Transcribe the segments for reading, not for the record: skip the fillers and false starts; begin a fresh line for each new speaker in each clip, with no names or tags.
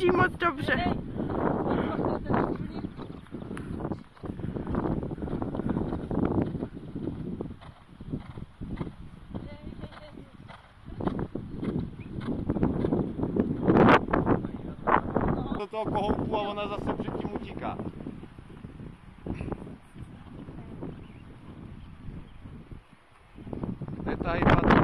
tlačí moc dobře.
Do toho kohoutku a ona zase předtím utíká. Netahy patří.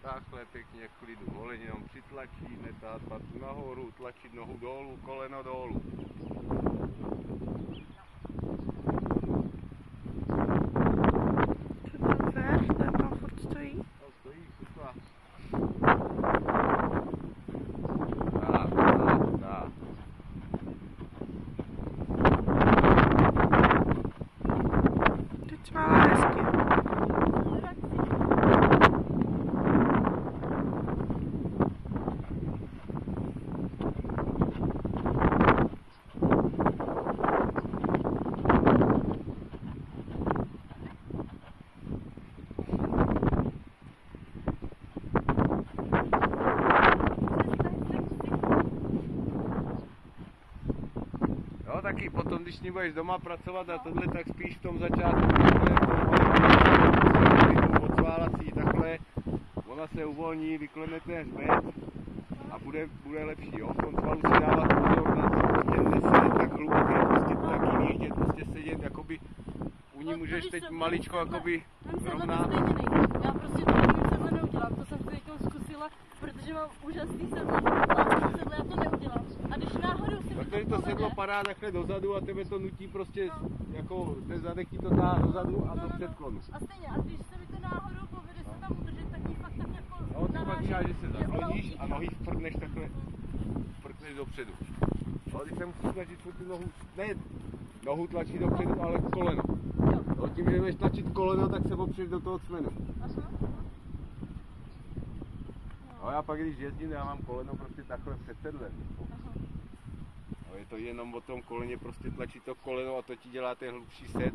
Takhle pěkně v klidu, voleň jenom přitlačí, netát patu nahoru, tlačit nohu dolů, koleno dolů.
Ten tam furt stojí.
No, stojí, super. Tak.
Teď smála hezky.
Jo, taky potom, když s ní budeš doma pracovat a tohle, tak spíš v tom začátku odsválací takhle, ona se uvolní, vyklenete hřbet a bude lepší, jo. V tom svalu si dávat pozor na prostě nesedět tak hluboký, prostě taky vědět, prostě sedět, jakoby u ní můžeš teď maličko jakoby rovná.
Já prostě to nevím, sedle neudělám, to jsem teď zkusila, protože mám úžasný sedlo, a sedle já to neudělám. A když náhodou si
Protože to sedlo padá takhle dozadu a tebe to nutí prostě, jako ten zadek ti to dá dozadu a do předklonu.
A stejně, a když se mi to náhodou povede se tam udržet, tak jí fakt tak jako
No, to pak třeba, že se zakloníš a nohy vprdneš takhle, vprdneš dopředu. No, když se musíš tlačit furt tu nohu, ne nohu tlačit dopředu, ale koleno. No, tím, že budeš tlačit koleno, tak se opřeš do toho cmenu. No, já pak když jezdím, já mám koleno prostě takhle před sedlem. No, je to jenom o tom koleně, prostě tlačit to koleno a to ti dělá ten hlubší set.